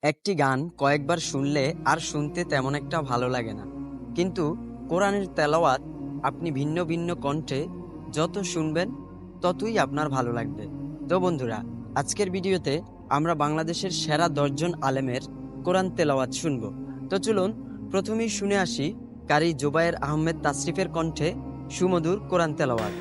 একটি গান কয়েকবার শুনলে আর শুনতে তেমন একটা ভালো লাগে না, কিন্তু কোরআনের তেলাওয়াত আপনি ভিন্ন ভিন্ন কণ্ঠে যত শুনবেন ততই আপনার ভালো লাগবে। তো বন্ধুরা, আজকের ভিডিওতে আমরা বাংলাদেশের সেরা 10 জন আলেমের কোরআন তেলাওয়াত শুনব। তো চলুন প্রথমেই শুনে আসি কারি জুবায়ের আহমেদ তাসরিফের কণ্ঠে সুমধুর কোরআন তেলাওয়াত।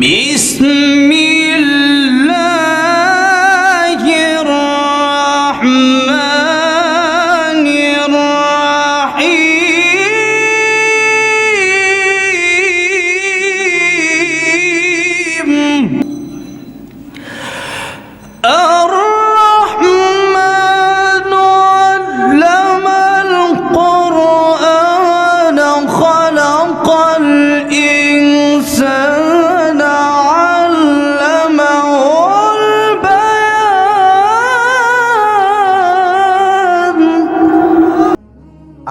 বিসমিল্লাহির রাহমানির রাহিম। الرحمن علم القرآن خلق الإنسان علمه البيان।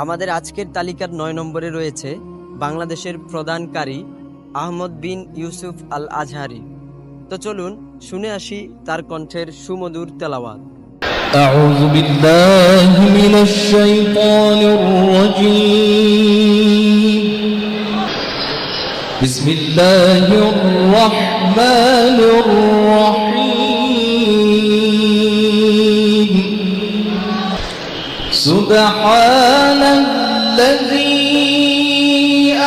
আমাদের আজকের তালিকার 9 নম্বরে রয়েছে বাংলাদেশের প্রধান কারি আহমদ বিন ইউসুফ আল আজহারি। তো চলুন শুনে আসি তার কণ্ঠের সুমধুর তেলাওয়াত। أعوذ بالله من الشيطان الرجيم. بسم الله الرحمن الرحيم. سبحان الذي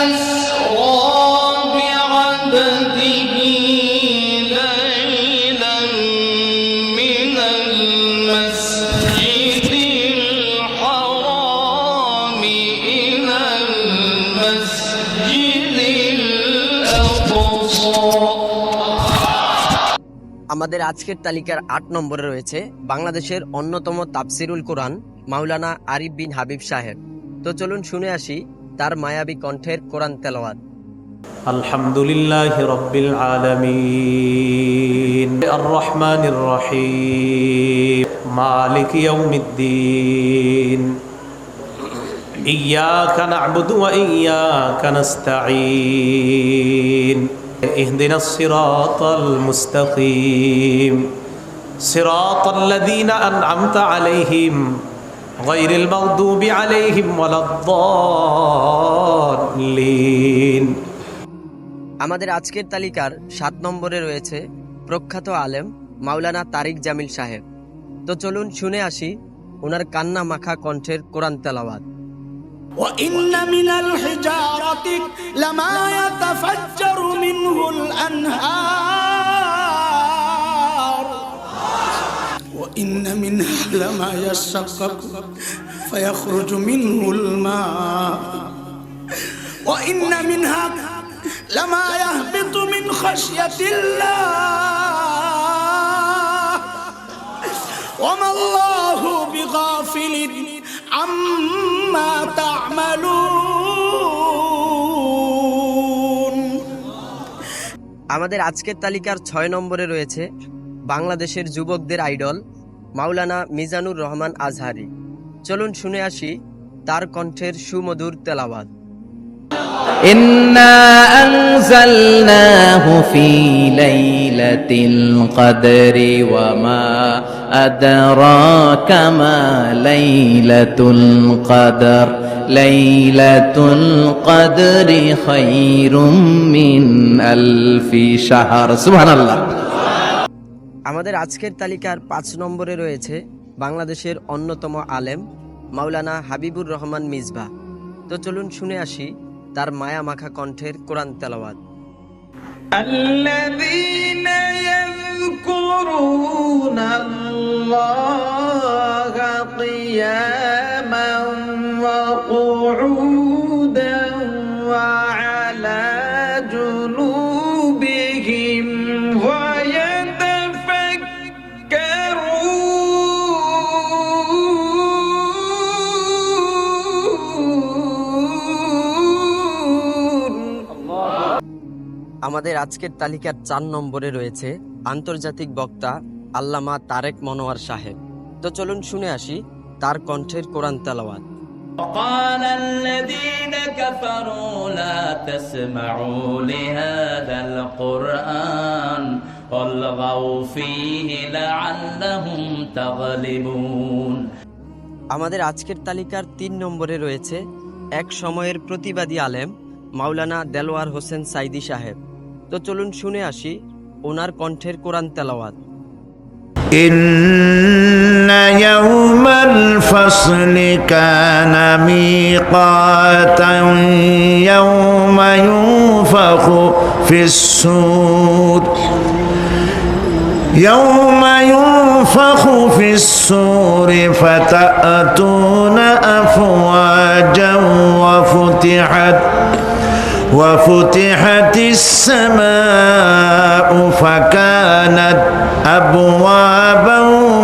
أسرى بعبده ليلا من المسجد الحرام إلى المسجد الأقصى. আমাদের আজকের তালিকার 8 নম্বরে রয়েছে বাংলাদেশের অন্যতম তাফসিরুল কোরআন মাওলানা আরিফ বিন হাবিব সাহেব। তো চলুন শুনে আসি তার মায়াবী কণ্ঠের কোরআন তেলাওয়াত। আলহামদুলিল্লাহি রাব্বিল আলামিন আর রহমানির রহিম মালিকি ইয়াউমিদ্দিন ইয়্যাকা না'বুদু ওয়া ইয়্যাকা নাস্তাঈন ইহদিনাস সিরাতাল মুস্তাকিম সিরাতাল লাযীনা আন'আমতা আলাইহিম গায়রিল মাগদুবি আলাইহিম ওয়ালাদ-দাল্লিন। আমাদের আজকের তালিকার 7 নম্বরে রয়েছে প্রখ্যাত আলেম মাওলানা তারিক জামিল সাহেব। তো চলুন শুনে আসি ওনার কান্না মাখা কণ্ঠের কোরআন তেলাওয়াত। وإن من الحجارة لما يتفجر منه الأنهار وإن منها لما يشقق فيخرج منه الماء وإن منها لما يهبط من خشية الله وما الله بغافل عما تعملون. আমাদের আজকের তালিকার 6 নম্বরে রয়েছে বাংলাদেশের যুবকদের আইডল মাওলানা মিজানুর রহমান আজহারি। চলুন শুনে আসি তার কণ্ঠের সুমধুর তেলাওয়াত। إنا أنزلناه في ليلة القدر وما أدراك ما ليلة القدر ليلة القدر خير من ألف شهر. سبحان الله. আমাদের আজকের তালিকার 5 নম্বরে রয়েছে বাংলাদেশের অন্যতম আলেম মাওলানা হাবিবুর রহমান মিজবা। তো চলুন শুনে আসি তার মায়া মাখা কণ্ঠের কোরআন তেলাওয়াত। الذين يذكرون الله قياما وقعودا وعلى جنوبهم আমাদের আজকের তালিকার 4 নম্বরে রয়েছে আন্তর্জাতিক বক্তা আল্লামা তারেক মনোয়ার সাহেব। তো চলুন শুনে আসি তার কণ্ঠের কোরআন তেলাওয়াত। وقال الذين كفروا لا تسمعوا لهذا القرآن فالغوا فيه لعلهم تغلبون আমাদের আজকের তালিকার ৩ নম্বরে রয়েছে এক সময়ের প্রতিবাদী আলেম মাওলানা দেলোয়ার হোসেন সাইদি সাহেব। তো চলুন শুনে আসি ওনার কণ্ঠের কোরআন তেলাওয়াত। إن يوم الفصل كان ميقاتا يوم ينفخ في الصور فتأتون أفواجا وفتحت السماء فكانت أبوابا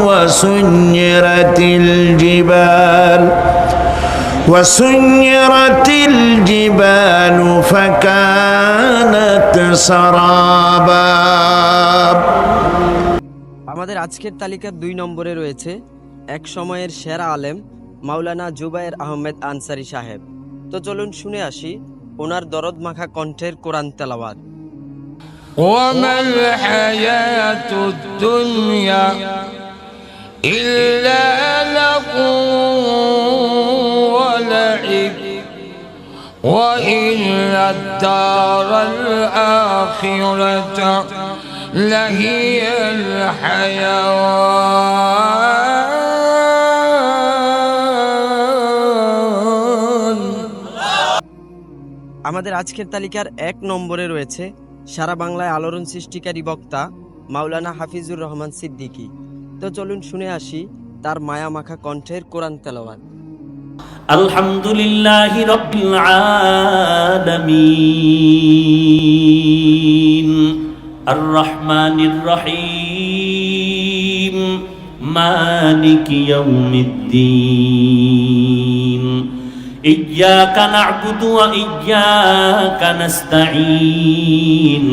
وسيرت الجبال فكانت سرابا আমাদের আজকের তালিকার ২ নম্বরে রয়েছে এক সময়ের সেরা আলেম মাওলানা জুবায়ের আহমেদ আনসারী সাহেব। তো চলুন শুনে আসি ওনার দরদ মাখা কণ্ঠের কোরআন তেলাওয়াত। وما الحياة الدنيا إلا لهو ولعب وإن الدار الآخرة لهي الحيوان আমাদের আজকের তালিকার ১ নম্বরে রয়েছে সারা বাংলায় আলোড়ন সৃষ্টিকারী বক্তা মাওলানা হাফিজুর রহমান সিদ্দিকী। তো চলুন শুনে আসি তার মায়া মাখা কণ্ঠের কোরআন তেলাওয়াত। আলহামদুলিল্লাহি রাব্বিল আলামিন আর রহমানির রহিম মালিকি ইয়াউমিদ্দিন ইয়্যাকা না'বুদু ওয়া ইয়্যাকা নাস্তাঈন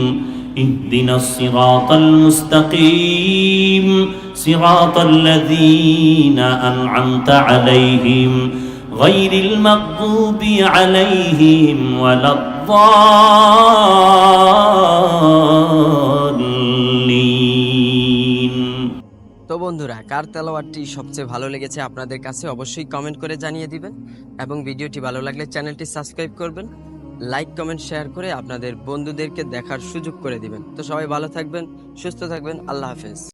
ইহদিনাস সিরাতাল মুস্তাকিম সিরাতাল লাযীনা আন'আমতা আলাইহিম গায়রিল মাগদুবি আলাইহিম ওয়ালাদ-দাল্লিন। তো বন্ধুরা, কার তেলাওয়াতটি সবচেয়ে ভালো লেগেছে আপনাদের কাছে অবশ্যই কমেন্ট করে জানিয়ে দিবেন এবং ভিডিওটি ভালো লাগলে চ্যানেলটি সাবস্ক্রাইব করবেন, লাইক কমেন্ট শেয়ার করে আপনাদের বন্ধুদেরকে দেখার সুযোগ করে দিবেন। তো সবাই ভালো থাকবেন, সুস্থ থাকবেন, আল্লাহ হাফেজ।